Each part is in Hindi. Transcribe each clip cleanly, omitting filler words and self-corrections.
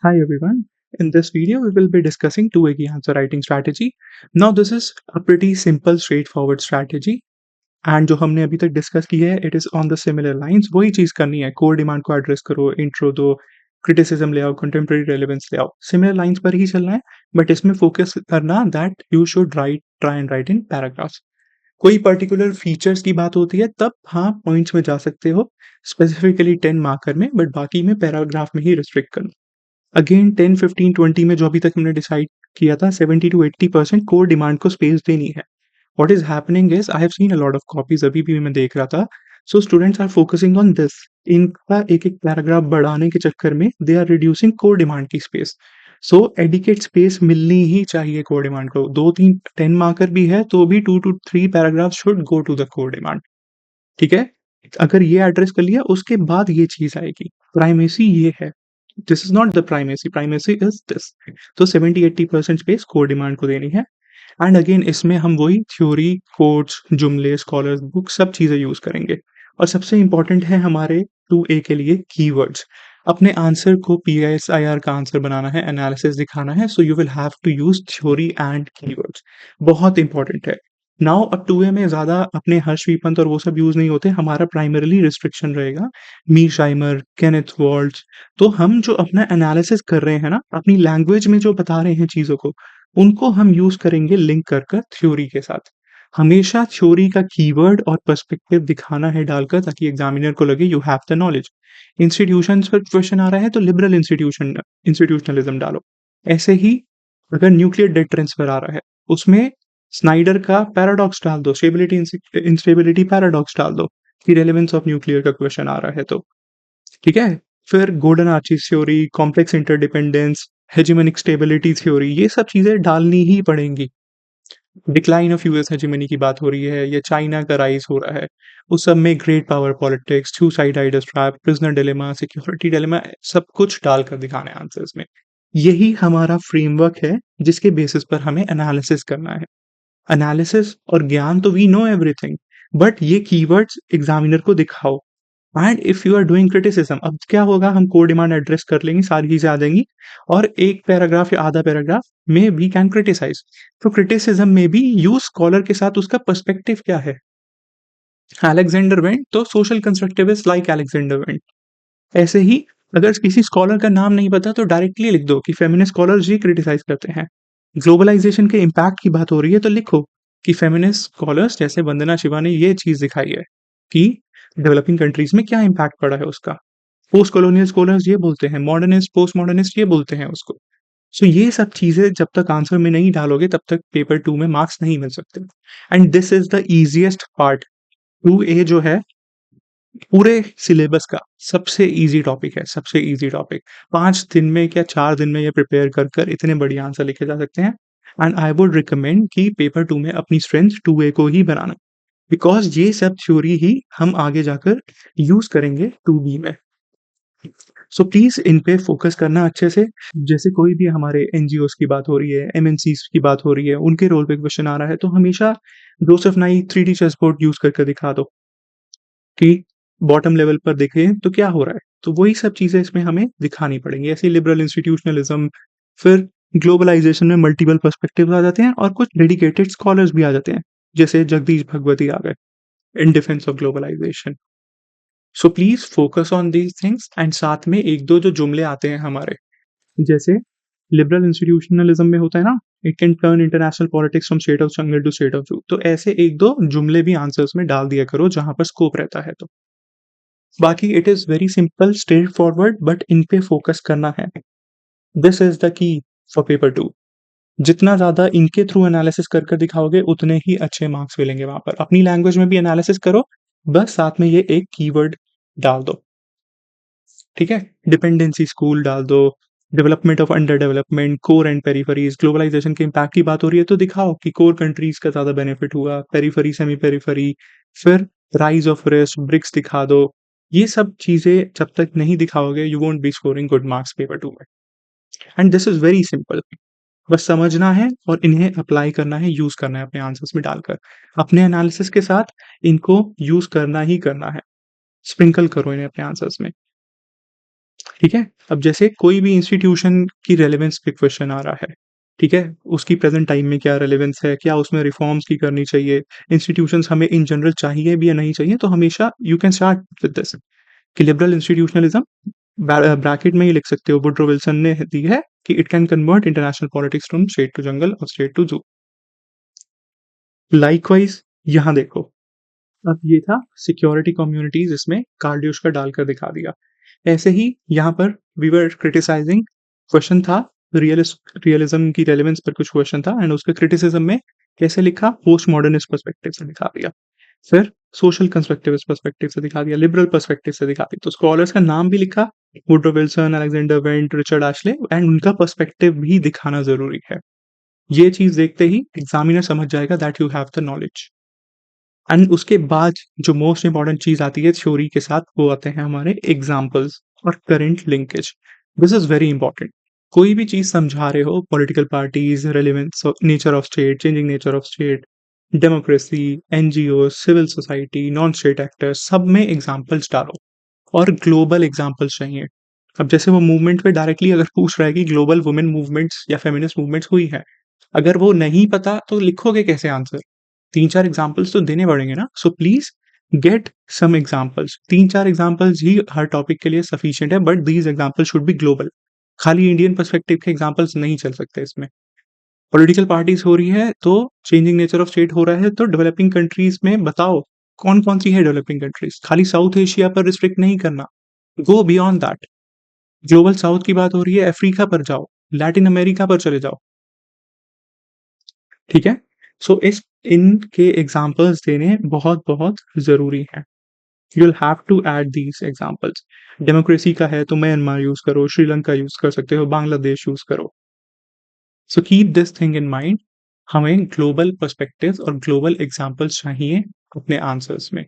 Hi everyone. In this video, we will be discussing two-way key answer writing strategy. Now, this is a pretty simple, straightforward strategy. And जो हमने अभी तक डिस्कस की है, it is on the similar lines. वही चीज़ करनी है. कोर डिमांड को एड्रेस करो, इंट्रो दो, क्रिटिसिज्म ले आओ, कंटेम्प्रेरी रेलेवेंस ले आओ. सिमिलर लाइंस पर ही चलना है, बट इसमें फोकस करना that you should write try and right in paragraphs. कोई पर्टिकुलर फीचर्स की बात होती है तब हाँ पॉइंट्स में जा सकते हो, स्पेसिफिकली 10 मार्कर में, बट बाकी में पैराग्राफ में ही रिस्ट्रिक्ट करो. अगेन 10, 15, 20 में जो अभी तक हमने डिसाइड किया था 70 to 80% कोर डिमांड को स्पेस देनी है. What is happening is I have seen a lot of copies अभी भी मैं देख रहा था. So students are focusing on this. इनका एक एक पैराग्राफ बढ़ाने के चक्कर में दे आर रिड्यूसिंग कोर डिमांड की स्पेस. सो एडिकेट स्पेस मिलनी ही चाहिए कोर डिमांड को. 2-3 10 मार्कर भी है तो भी 2 to 3 paragraph should go to the core demand. ठीक है. अगर ये एड्रेस कर लिया उसके बाद ये चीज आएगी. प्राइमेसी ये है. This is not the primacy. Primacy is this. तो 70-80% स्पेस कोर डिमांड को देनी है. एंड अगेन इसमें हम वही थ्योरी, कोट्स, जुमले, स्कॉलर्स बुक सब चीजें यूज करेंगे. और सबसे इंपॉर्टेंट है हमारे 2A के लिए कीवर्ड्स. अपने आंसर को PSIR का आंसर बनाना है, एनालिसिस दिखाना है, so you will have to use theory and keywords. बहुत इंपॉर्टेंट है. नाउ अब 2A में ज्यादा अपने हर्षवीपंत और वो सब यूज नहीं होते. हमारा प्राइमरीली रिस्ट्रिक्शन रहेगा मीरशाइमर, केनेथ वॉल्ट्ज. तो हम जो अपना एनालिसिस कर रहे हैं ना, अपनी लैंग्वेज में जो बता रहे हैं चीजों को, उनको हम यूज करेंगे लिंक कर कर थ्योरी के साथ. हमेशा थ्योरी का कीवर्ड और पर्सपेक्टिव दिखाना है डालकर, ताकि एग्जामिनर को लगे you have the knowledge. Institutions पर क्वेश्चन आ रहा है तो लिबरल इंस्टीट्यूशनलिज्म डालो. ऐसे ही अगर न्यूक्लियर डेट ट्रांसफर आ रहा है उसमें स्नाइडर का पैराडॉक्स डाल दो, स्टेबिलिटी इंस्टेबिलिटी पैराडॉक्स डाल दो कि रेलेवेंस ऑफ न्यूक्लियर का क्वेश्चन आ रहा है तो. ठीक है. फिर golden arches theory, complex interdependence, hegemonic stability theory, ये सब चीजें डालनी ही पड़ेंगी. डिक्लाइन ऑफ यूएस हेजिमनी की बात हो रही है या चाइना का राइज हो रहा है, उस सब में great power politics, Thucydides trap, prisoner dilemma, security dilemma, सब कुछ डालकर दिखाना है आंसर्स में. यही हमारा फ्रेमवर्क है जिसके बेसिस पर हमें एनालिसिस करना है. एनालिसिस और ज्ञान तो वी नो एवरीथिंग, बट ये कीवर्ड्स एग्जामिनर को दिखाओ. And if you are doing criticism, अब क्या होगा, हम कोर डिमांड एड्रेस कर लेंगे, सारी चीजें आ जाएंगी, और एक पैराग्राफ या आधा पैराग्राफ में वी कैन क्रिटिसाइज. तो क्रिटिसिज्म में भी यूज स्कॉलर के साथ उसका पर्सपेक्टिव क्या है. अलेक्जेंडर वेंट तो social constructivist like Alexander went. ऐसे ही अगर किसी स्कॉलर का नाम नहीं पता तो डायरेक्टली लिख दो कि फेमिनिस्ट स्कॉलर्स ये क्रिटिसाइज करते हैं. ग्लोबलाइजेशन के इम्पैक्ट की बात हो रही है तो लिखो कि फेमिनिस्ट स्कॉलर्स जैसे वंदना शिवा ने ये चीज दिखाई है कि डेवलपिंग कंट्रीज में क्या इम्पैक्ट पड़ा है उसका. पोस्ट कॉलोनियल स्कॉलर्स ये बोलते हैं, मॉडर्निस्ट पोस्ट मॉडर्निस्ट ये बोलते हैं उसको. सो ये सब चीजें जब तक आंसर में नहीं डालोगे तब तक पेपर 2 में मार्क्स नहीं मिल सकते. And this is the easiest part. 2A जो है पूरे सिलेबस का सबसे इजी टॉपिक है, सबसे इजी टॉपिक. 5 दिन में क्या 4 दिन में ये प्रिपेयर कर कर इतने बढ़िया आंसर लिखे जा सकते हैं. एंड आई वुड रिकमेंड कि पेपर 2 में अपनी स्ट्रेंथ 2A को ही बनाना, बिकॉज ये सब थ्योरी ही हम आगे जाकर यूज करेंगे 2B में. सो प्लीज इन पे फोकस करना अच्छे से. जैसे कोई भी हमारे एनजीओ की बात हो रही है, MNC की बात हो रही है, उनके रोल पे क्वेश्चन आ रहा है तो हमेशा जोसेफ नाई 3D चेसबोर्ड यूज करके दिखा दो कि बॉटम लेवल पर देखें तो क्या हो रहा है. तो वही सब चीजें इसमें हमें दिखानी पड़ेंगी. ऐसे लिबरल इंस्टीट्यूशनलिज्म, फिर ग्लोबलाइजेशन में मल्टीपल पर्सपेक्टिव्स आ जाते हैं और कुछ डेडिकेटेड स्कॉलर्स भी आ जाते हैं, जैसे जगदीश भगवती आ गए in defence of globalisation. So please focus on these things. And साथ में एक दो जो जुमले आते हैं हमारे, जैसे लिबरल इंस्टीट्यूशनलिज्म में होता है ना, it can turn international politics from state of jungle to state of zoo. तो ऐसे एक दो जुमले भी आंसर्स में डाल दिया करो जहां पर स्कोप रहता है. तो बाकी it is very simple, straight forward, but in पे फोकस करना है. This is the key for paper 2. जितना ज्यादा इनके थ्रू एनालिसिस कर कर दिखाओगे उतने ही अच्छे मार्क्स मिलेंगे. वहां पर अपनी लैंग्वेज में भी एनालिसिस करो, बस साथ में ये एक कीवर्ड डाल दो. ठीक है. डिपेंडेंसी स्कूल डाल दो, development of under development, core and peripheries, globalization के इम्पैक्ट की बात हो रही है तो दिखाओ कि कोर कंट्रीज का ज्यादा बेनिफिट हुआ, पेरिफेरी सेमी पेरिफेरी, फिर राइज ऑफ रिस्क, ब्रिक्स दिखा दो. ये सब चीजें जब तक नहीं दिखाओगे you won't be scoring good marks paper 2 में. And this is very simple. बस समझना है और इन्हें अप्लाई करना है, यूज करना है अपने आंसर्स में डालकर. अपने एनालिसिस के साथ इनको यूज करना ही करना है. स्प्रिंकल करो इन्हें अपने आंसर्स में. ठीक है? अब जैसे कोई भी इंस्टीट्यूशन की रेलेवेंस पे क्वेश्चन आ रहा है, ठीक है? उसकी प्रेज़ेंट टाइम में क्या रेलेवेंस है? क्या उसमें रिफॉर्म्स की करनी चाहिए? इंस्टीट्यूशंस हमें इन जनरल चाहिए भी या नहीं चाहिए? तो हमेशा you can start with this कि लिबरल इंस्टीट्यूशनलिज़्म ब्रैकेट में ही लिख सकते हो, वुड्रो विल्सन ने दी है कि it can convert international politics from state to jungle और स्टेट टू ज़ू। लाइकवाइज़ यहाँ देखो, अब ये था सिक्योरिटी कम्युनिटीज़, इसमें कार्डियोश का डालकर दिखा दिया। ऐसे ही यहाँ पर वी वर क्रिटिसाइजिंग, क्वेश्चन था रियलिज्म की रेलेवेंस पर कुछ क्वेश्चन था एंड उसके क्रिटिसिज्म में कैसे लिखा, पोस्ट मॉडर्निस्ट पर्सपेक्टिव से दिखा दिया। फिर सोशल कंस्ट्रक्टिविस्ट पर्सपेक्टिव से दिखा दिया, लिबरल पर्सपेक्टिव से दिखा दिया। तो स्कॉलर्स का नाम भी लिखा, Woodrow Wilson, Alexander Wendt, Richard Ashley, and उनका पर्सपेक्टिव भी दिखाना जरूरी है। ये चीज देखते ही एग्जामिनर समझ जाएगा that you have the knowledge. And उसके बाद जो मोस्ट इंपॉर्टेंट चीज आती है थ्योरी के साथ, वो आते हैं हमारे एग्जाम्पल्स और current linkage. This is very important. कोई भी चीज समझा रहे हो, political parties, relevance, nature of state, changing nature of state, democracy, NGO, civil society, non state actors, सब में एग्जाम्पल्स डालो और ग्लोबल एग्जाम्पल्स चाहिए। अब जैसे वो मूवमेंट पे डायरेक्टली अगर पूछ रहा है कि ग्लोबल वुमेन मूवमेंट्स या फेमिनिस्ट मूवमेंट्स हुई है, अगर वो नहीं पता तो लिखोगे कैसे आंसर? 3-4 एग्जांपल्स तो देने पड़ेंगे ना। So please get some examples. 3-4 examples ही हर टॉपिक के लिए सफिशिएंट है, but these examples should be global. खाली इंडियन पर्सपेक्टिव के एग्जांपल्स नहीं चल सकते इसमें। पॉलिटिकल पार्टीज़ हो रही है तो चेंजिंग नेचर ऑफ स्टेट हो रहा है, तो डेवलपिंग कंट्रीज़ में बताओ कौन-कौन सी है डेवलपिंग कंट्रीज़? खाली साउथ एशिया पर रिस्ट्रिक्ट नहीं करना, go beyond that. Global south की बात हो रही है, अफ्रीका पर जाओ, लैटिन अमेरिका पर चले जाओ। ठीक है? सो इस इनके एग्जांपल्स देने बहुत-बहुत ज़रूरी हैं। You will have to add these examples. Democracy का है तो म्यांमार यूज़ करो, श्रीलंका यूज़ कर सकते हो, बांग्लादेश यूज़ करो। सो keep this thing in mind. हमें ग्लोबल पर्सपेक्टिव्स और ग्लोबल एग्जांपल्स चाहिए अपने आंसर्स में।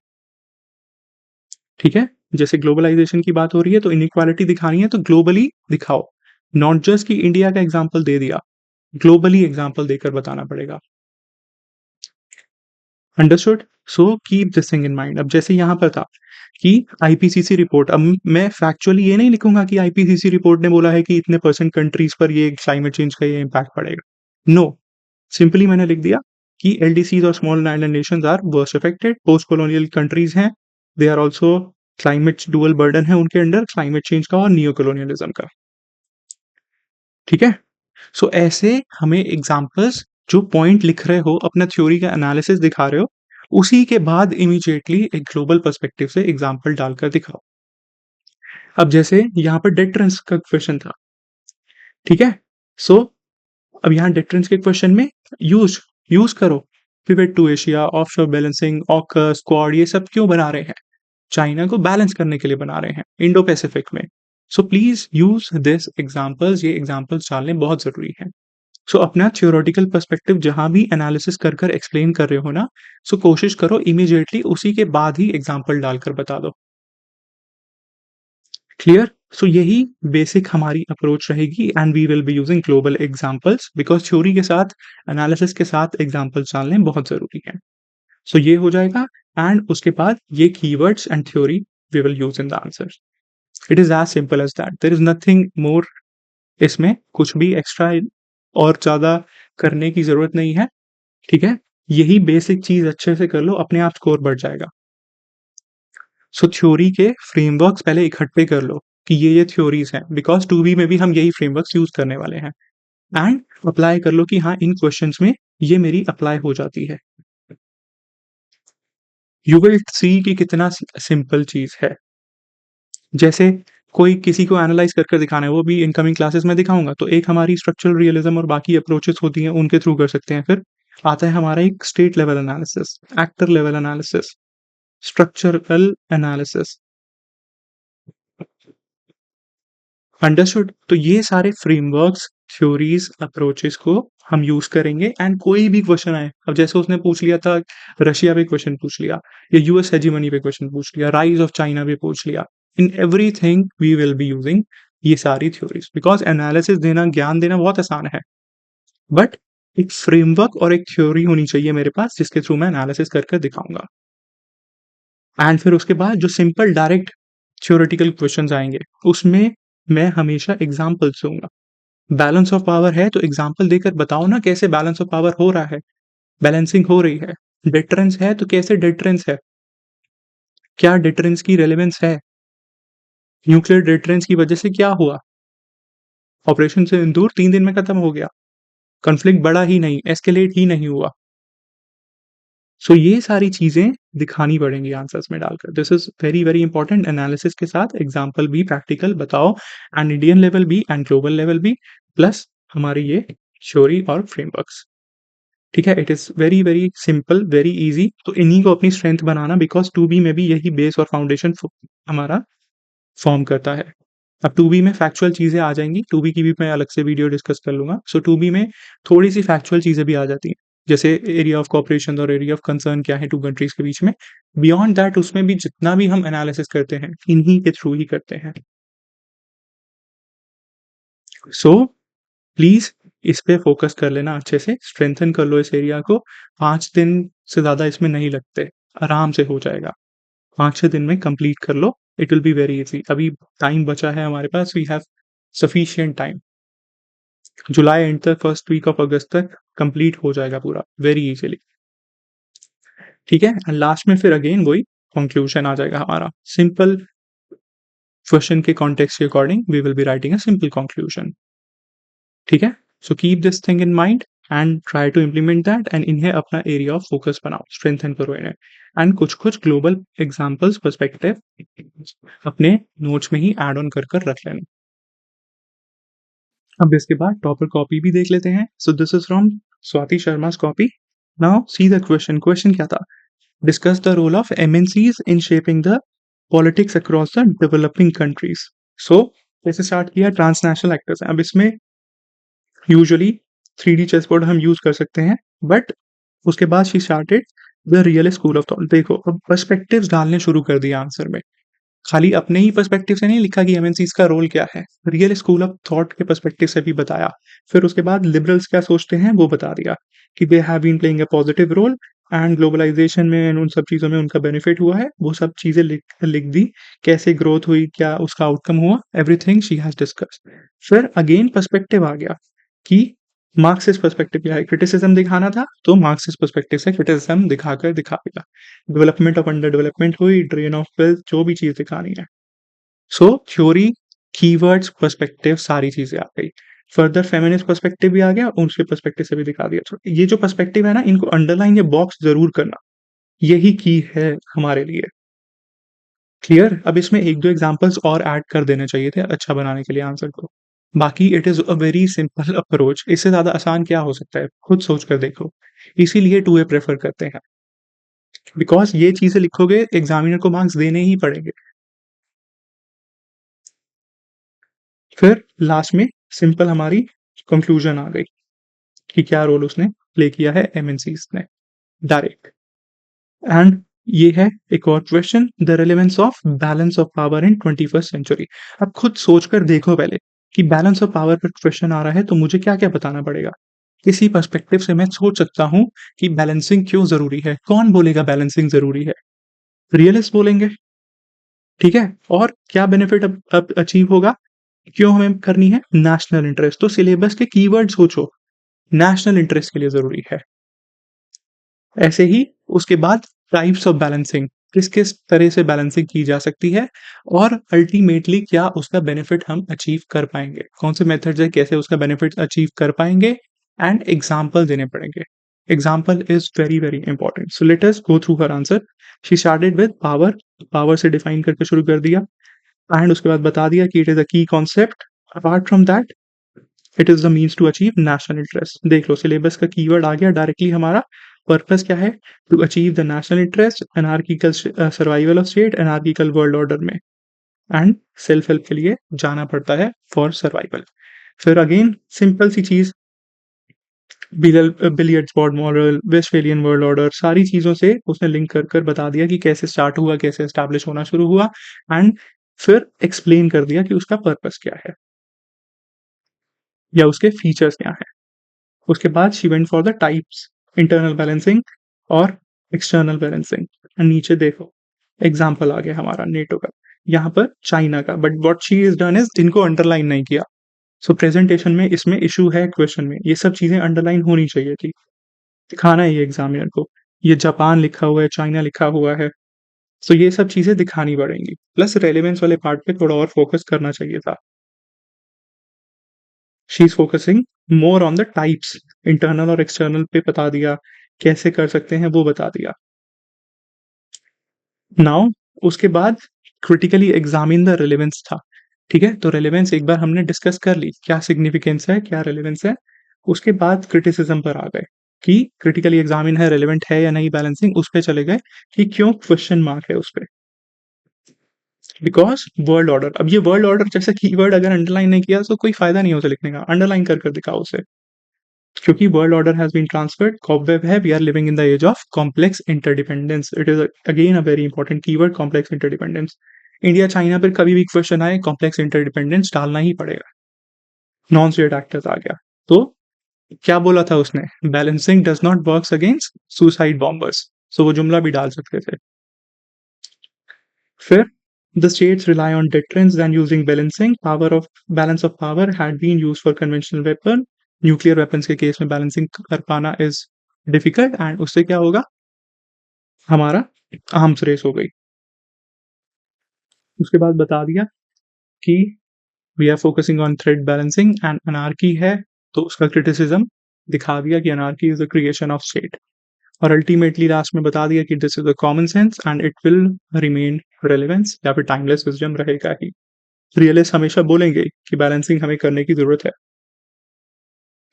ठीक है? जैसे ग्लोबलाइज़ेशन की बात हो रही है तो इनइक्वालिटी दिखानी है तो ग्लोबली दिखाओ। नॉट जस्ट कि इंडिया का एग्जांपल दे दिया, ग्लोबली एग्जांपल देकर बताना पड़ेगा। Understood? So keep this thing in mind. अब जैसे यहाँ पर था कि आईपीसीसी रिपोर्ट, अब मैं फैक्चुअली ये नहीं लिखूंगा कि आईपीसीसी रिपोर्ट ने बोला है कि इतने परसेंट कंट्रीज पर ये क्लाइमेट चेंज का ये इम्पैक्ट पड़ेगा। नो, सिंपली मैंने लिख दिया कि एलडीसीज और small island nations are worst affected, post colonial countries हैं, they are also climate dual burden है उनके अंडर, क्लाइमेट चेंज का और नियो कॉलोनियलिज्म का। ठीक है? सो ऐसे हमें एग्जांपल्स, जो पॉइंट लिख रहे हो, अपना थ्योरी का एनालिसिस दिखा रहे हो, उसी के बाद इमीडिएटली एक ग्लोबल पर्सपेक्टिव से एग्जांपल डालकर दिखाओ। अब जैसे यहाँ पर डेटरेंस का क्वेश्चन था, ठीक है? सो अब यहाँ डेटरेंस के क्वेश्चन में यूज यूज करो pivot to Asia, offshore balancing, AUKUS, Quad, ये सब क्यों बना रहे हैं? चाइना को बैलेंस करने के लिए बना रहे हैं इंडो पैसिफिक में। So please use this examples, ये एग्जांपल्स डालने बहुत जरूरी है। सो अपना थ्योरेटिकल पर्सपेक्टिव जहां भी एनालिसिस कर कर एक्सप्लेन कर रहे हो ना, सो कोशिश करो इमीडिएटली उसी के बाद ही एग्जांपल डालकर बता दो। क्लियर? सो यही बेसिक हमारी अप्रोच रहेगी and we will be using global examples because theory के साथ, एनालिसिस के साथ एग्जांपल्स डालने बहुत जरूरी है। सो ये हो जाएगा एंड उसके बाद ये keywords and theory we will use in the answer. It is as simple as that, there is nothing more. इसमें कुछ भी एक्स्ट्रा और ज्यादा करने की जरूरत नहीं है। ठीक है? यही बेसिक चीज अच्छे से कर लो, अपने आप स्कोर बढ़ जाएगा। सो थ्योरी के फ्रेमवर्क्स पहले इकट्ठे कर लो कि ये थ्योरीज हैं, बिकॉज 2B में भी हम यही फ्रेमवर्क्स यूज करने वाले हैं। एंड अप्लाई कर लो कि हाँ, इन क्वेश्चंस में ये मेरी अप्लाई हो जाती है। यू विल सी कि कितना सिंपल चीज है। जैसे कोई किसी को एनालाइज कर दिखाना है, वो भी इनकमिंग क्लासेस में दिखाऊंगा, तो एक हमारी स्ट्रक्चरल रियलिज्म और बाकी अप्रोचेस होती हैं, उनके थ्रू कर सकते हैं। फिर आता है हमारा एक state level analysis, actor level analysis, structural analysis. Understood? तो ये सारे फ्रेमवर्क्स, थ्योरीज, अप्रोचेस को हम यूज करेंगे एंड कोई भी क्वेश्चन आए, अब जैसे उसने पूछ लिया था रशिया पे क्वेश्चन पूछ लिया, या यूएस हेजीमनी पे क्वेश्चन पूछ लिया, राइज ऑफ चाइना पे पूछ लिया, in everything we will be using ये सारी थ्योरीज। बिकॉज एनालिसिस देना, ज्ञान देना बहुत आसान है, बट एक फ्रेमवर्क और एक थ्योरी होनी चाहिए मेरे पास जिसके थ्रू मैं एनालिसिस करके दिखाऊंगा। एंड फिर उसके बाद जो सिंपल डायरेक्ट थ्योरेटिकल क्वेश्चंस आएंगे, उसमें मैं हमेशा एग्ज़ाम्पल्स दूँगा। बैलेंस ऑफ पावर है तो एग्ज़ाम्पल देकर बताओ ना कैसे बैलेंस ऑफ पावर हो रहा है, बैलेंसिंग हो रही है। डिटरेंस है तो कैसे डिटरेंस है? क्या डिटरेंस की रेलेवेंस है? न्यूक्लियर डिटरेंस की वजह से क्या हुआ? ऑपरेशन सिंदूर 3 दिन में खत्म हो गया। कॉन्फ्लिक्ट बढ़ा ही नहीं, एस्केलेट ही नहीं हुआ। सो ये सारी चीज़ें दिखानी पड़ेंगी आंसर्स में डालकर। This is very, very important analysis के साथ एग्ज़ाम्पल भी प्रैक्टिकल बताओ एंड इंडियन लेवल भी एंड ग्लोबल लेवल भी प्लस हमारी ये थ्योरी और फ्रेमवर्क्स। ठीक है? It is very, very simple, very easy तो इन्हीं को अपनी स्ट्रेंथ बनाना बिकॉज़ 2B में भी यही बेस और फाउंडेशन हमारा फ़ॉर्म करता है। अब 2B में फैक्चुअल चीज़ें आ जाएँगी, 2B की भी मैं अलग से वीडियो डिस्कस कर लूँगा। सो 2B में थोड़ी-सी फैक्चुअल चीज़ें भी आ जाती हैं, जैसे एरिया ऑफ कोऑपरेशन और एरिया ऑफ कंसर्न क्या है 2 कंट्रीज़ के बीच में। बियॉन्ड दैट उसमें भी जितना भी हम एनालिसिस करते हैं, इन्हीं के थ्रू ही करते हैं। सो प्लीज़ इस पे फ़ोकस कर लेना अच्छे से, स्ट्रेंथन कर लो इस एरिया को। 5 दिन से ज़्यादा इसमें नहीं लगते, आराम से हो जाएगा। 5-6 दिन में कंप्लीट कर लो, it will be very easy. अभी टाइम बचा है हमारे पास, वी हैव सफिशिएंट टाइम। जुलाई एंड तक, फर्स्ट वीक ऑफ अगस्त तक कंप्लीट हो जाएगा पूरा, वेरी ईज़िली। ठीक है? एंड लास्ट में फिर अगेन वही कंक्लूजन आ जाएगा हमारा। सिंपल क्वेश्चन के कॉन्टेक्स्ट के according we will be writing a simple conclusion. ठीक है? So keep this thing in mind and try to implement that and इन्हें अपना एरिया ऑफ फोकस बनाओ, स्ट्रेंथन करो इन्हें एंड कुछ-कुछ ग्लोबल एग्ज़ाम्पल्स, पर्सपेक्टिव अपने नोट्स में ही ऐड ऑन कर रख लेना। अब इसके बाद टॉपर कॉपी भी देख लेते हैं। So this is from Swati Sharma's copy. Now see the question, question क्या था? Discuss the role of MNCs in shaping the politics across the developing countries. So जैसे स्टार्ट किया ट्रांसनेशनल एक्टर्स हैं। अब इसमें यूजुअली 3D चेसबोर्ड हम यूज़ कर सकते हैं, बट उसके बाद she started the real school of thought. देखो, अब पर्सपेक्टिव्स डालने शुरू कर दिए आंसर में। खाली अपने ही पर्सपेक्टिव से नहीं लिखा कि एमएनसीज़ का रोल क्या है, रियल स्कूल ऑफ थॉट के पर्सपेक्टिव से भी बताया। फिर उसके बाद लिबरल्स क्या सोचते हैं वो बता दिया कि they have been playing a positive role and globalisation में एंड उन सब चीज़ों में उनका बेनिफिट हुआ है। वो सब चीज़ें लिख लिख दी, कैसे ग्रोथ हुई, क्या उसका आउटकम हुआ, एवरीथिंग शी हैज़ डिस्कस्ड। फिर अगेन पर्सपेक्टिव आ गया कि मार्क्सिस्ट पर्सपेक्टिव क्या है, क्रिटिसिज्म दिखाना था तो मार्क्सिस्ट पर्सपेक्टिव से क्रिटिसिज्म दिखाकर दिखा दिया। डेवलपमेंट ऑफ अंडर डेवलपमेंट हुई, ड्रेन ऑफ वेल्थ, जो भी चीज़ दिखानी है। सो थ्योरी, कीवर्ड्स, पर्सपेक्टिव सारी चीज़ें आ गई। फर्दर फेमिनिस्ट पर्सपेक्टिव भी आ गया, उसके पर्सपेक्टिव से भी दिखा दिया। तो ये जो पर्सपेक्टिव है ना, इनको अंडरलाइन या बॉक्स ज़रूर करना, यही की है हमारे लिए। क्लियर? अब इसमें 1-2 एग्ज़ाम्पल्स और ऐड कर देने चाहिए थे अच्छा बनाने के लिए आंसर को। बाकी it is a very simple approach, इससे ज़्यादा आसान क्या हो सकता है? खुद सोच कर देखो। इसीलिए 2A प्रेफ़र करते हैं, बिकॉज़ ये चीज़ें लिखोगे एग्ज़ामिनर को मार्क्स देने ही पड़ेंगे। फिर लास्ट में सिंपल हमारी कंक्लूजन आ गई कि क्या रोल उसने प्ले किया है एमएनसीज़ ने, डायरेक्ट। एंड ये है एक और question, the relevance of balance of power in 21st century. अब खुद सोचकर देखो पहले कि बैलेंस ऑफ पावर पर क्वेश्चन आ रहा है तो मुझे क्या-क्या बताना पड़ेगा? इसी पर्सपेक्टिव से मैं सोच सकता हूँ कि बैलेंसिंग क्यों ज़रूरी है? कौन बोलेगा बैलेंसिंग ज़रूरी है? रियलिस्ट बोलेंगे, ठीक है? और क्या बेनिफिट अब अचीव होगा? क्यों हमें करनी है? National interest. तो सिलेबस के कीवर्ड सोचो, नेशनल इंटरेस्ट के लिए ज़रूरी है। ऐसे ही उसके बाद टाइप्स ऑफ बैलेंसिंग, किस-किस तरह से बैलेंसिंग की जा सकती है और अल्टीमेटली क्या उसका बेनिफिट हम अचीव कर पाएँगे? कौन से मेथड्स हैं, कैसे उसका बेनिफिट अचीव कर पाएँगे एंड एग्ज़ाम्पल देने पड़ेंगे। Example is very, very important. So let us go through her answer. She started with power, power से डिफाइन करके शुरू कर दिया एंड उसके बाद बता दिया कि it is a key concept. Apart from that it is the means to achieve national interest. देख लो सिलेबस का कीवर्ड आ गया डायरेक्टली हमारा। पर्पस क्या है? To achieve the national interest, anarchical survival of state, anarchical world order में एंड सेल्फ हेल्प के लिए जाना पड़ता है फॉर सर्वाइवल। फिर अगेन सिंपल सी चीज़, billiards board model, Westphalian world order, सारी चीज़ों से उसने लिंक कर बता दिया कि कैसे स्टार्ट हुआ, कैसे एस्टैब्लिश होना शुरू हुआ एंड फिर एक्सप्लेन कर दिया कि उसका पर्पस क्या है या उसके फीचर्स क्या हैं। उसके बाद she went for the types, internal balancing और एक्सटर्नल बैलेंसिंग। नीचे देखो एग्जाम्पल आ गया हमारा नेटो का। यहाँ पर चाइना का, but what she is done is इनको अंडरलाइन नहीं किया। सो प्रेज़ेंटेशन में इसमें इश्यू है क्वेश्चन में, ये सब चीज़ें अंडरलाइन होनी चाहिए थी। दिखाना है ये एग्ज़ामिनर को, ये जापान लिखा हुआ है, चाइना लिखा हुआ है, सो ये सब चीज़ें दिखानी पड़ेंगी। प्लस रेलेवेंस वाले पार्ट पे थोड़ा और फ़ोकस करना चाहिए था। She is focusing more on the types, internal और एक्सटर्नल पे बता दिया, कैसे कर सकते हैं वो बता दिया। नाउ उसके बाद क्रिटिकली एग्ज़ामिन द रेलेवेंस था, ठीक है? तो रेलेवेंस एक बार हमने डिस्कस कर ली, क्या सिग्निफिकेंस है, क्या रेलेवेंस है। उसके बाद क्रिटिसिज़्म पर आ गए कि क्रिटिकली एग्ज़ामिन है, रेलेवेंट है या नहीं बैलेंसिंग, उस पे चले गए कि क्यों क्वेश्चन मार्क है उस पे। बिकॉज़ वर्ल्ड ऑर्डर, अब ये वर्ल्ड ऑर्डर जैसा कीवर्ड अगर अंडरलाइन नहीं किया तो कोई फ़ायदा नहीं है उसे लिखने का, अंडरलाइन कर दिखाओ उसे। क्योंकि world order has been transferred, cobweb है, we are living in the age of complex interdependence. It is again a very important keyword, complex interdependence. India China पर कभी भी क्वेश्चन आए, कॉम्प्लेक्स इंटरडिपेंडेंस डालना ही पड़ेगा। नॉन स्टेट एक्टर्स आ गया। तो क्या बोला था उसने? Balancing does not works against suicide bombers. So वो जुमला भी डाल सकते थे। फिर the states rely on deterrence than using balancing. Balance of power had been used for conventional weapon. Nuclear weapons के केस में बैलेंसिंग कर पाना इज डिफिकल्ट, एंड उससे क्या होगा, हमारा आर्म्स रेस हो गई। उसके बाद बता दिया कि we are focusing on threat balancing and anarchy है, तो उसका क्रिटिसिज्म दिखा दिया कि anarchy is the creation of state. और अल्टीमेटली लास्ट में बता दिया कि this is a common sense and it will remain relevance, या फिर टाइमलेस विजडम रहेगा ही। रियलिस्ट हमेशा बोलेंगे कि बैलेंसिंग हमें करने की जरूरत है।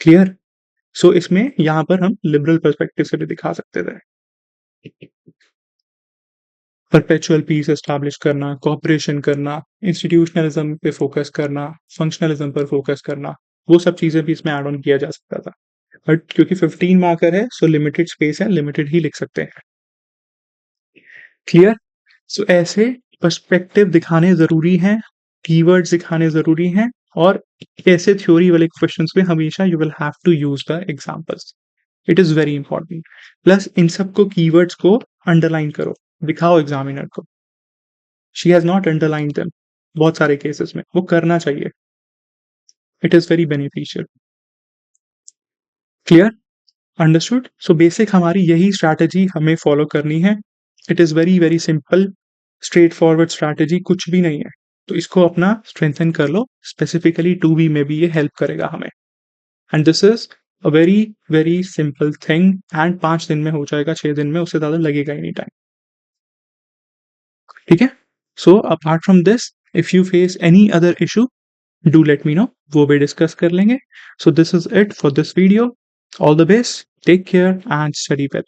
क्लियर? सो इसमें यहाँ पर हम लिबरल पर्सपेक्टिव से भी दिखा सकते थे। परपेचुअल पीस एस्टैब्लिश करना, कोऑपरेशन करना, इंस्टीट्यूशनलिज्म पे फोकस करना, फंक्शनलिज्म पर फोकस करना, वो सब चीज़ें भी इसमें ऐड ऑन किया जा सकता था। बट क्योंकि 15 मार्कर है, सो लिमिटेड स्पेस है, लिमिटेड ही लिख सकते हैं। क्लियर? सो ऐसे पर्सपेक्टिव दिखाने ज़रूरी हैं, कीवर्ड्स दिखाने ज़रूरी हैं, और ऐसे थ्योरी वाले क्वेश्चंस में हमेशा you will have to use the examples. It is very important. Plus इन सबको कीवर्ड्स को अंडरलाइन करो, दिखाओ एग्ज़ामिनर को। She has not underlined them बहुत सारे केसेस में, वो करना चाहिए। It is very beneficial. Clear? Understood? So basic हमारी यही स्ट्रैटेजी हमें फॉलो करनी है। It is very, very simple, straightforward strategy, कुछ भी नहीं है। तो इसको अपना स्ट्रेंथन कर लो, स्पेसिफिकली 2B में भी ये हेल्प करेगा हमें। And this is a very, very simple thing, and 5 दिन में हो जाएगा, 6 दिन में, उससे ज़्यादा लगेगा ही नहीं टाइम। ठीक है? So apart from this, if you face any other issue, do let me know, वो भी डिस्कस कर लेंगे। So this is it for this video. All the best, take care and study well.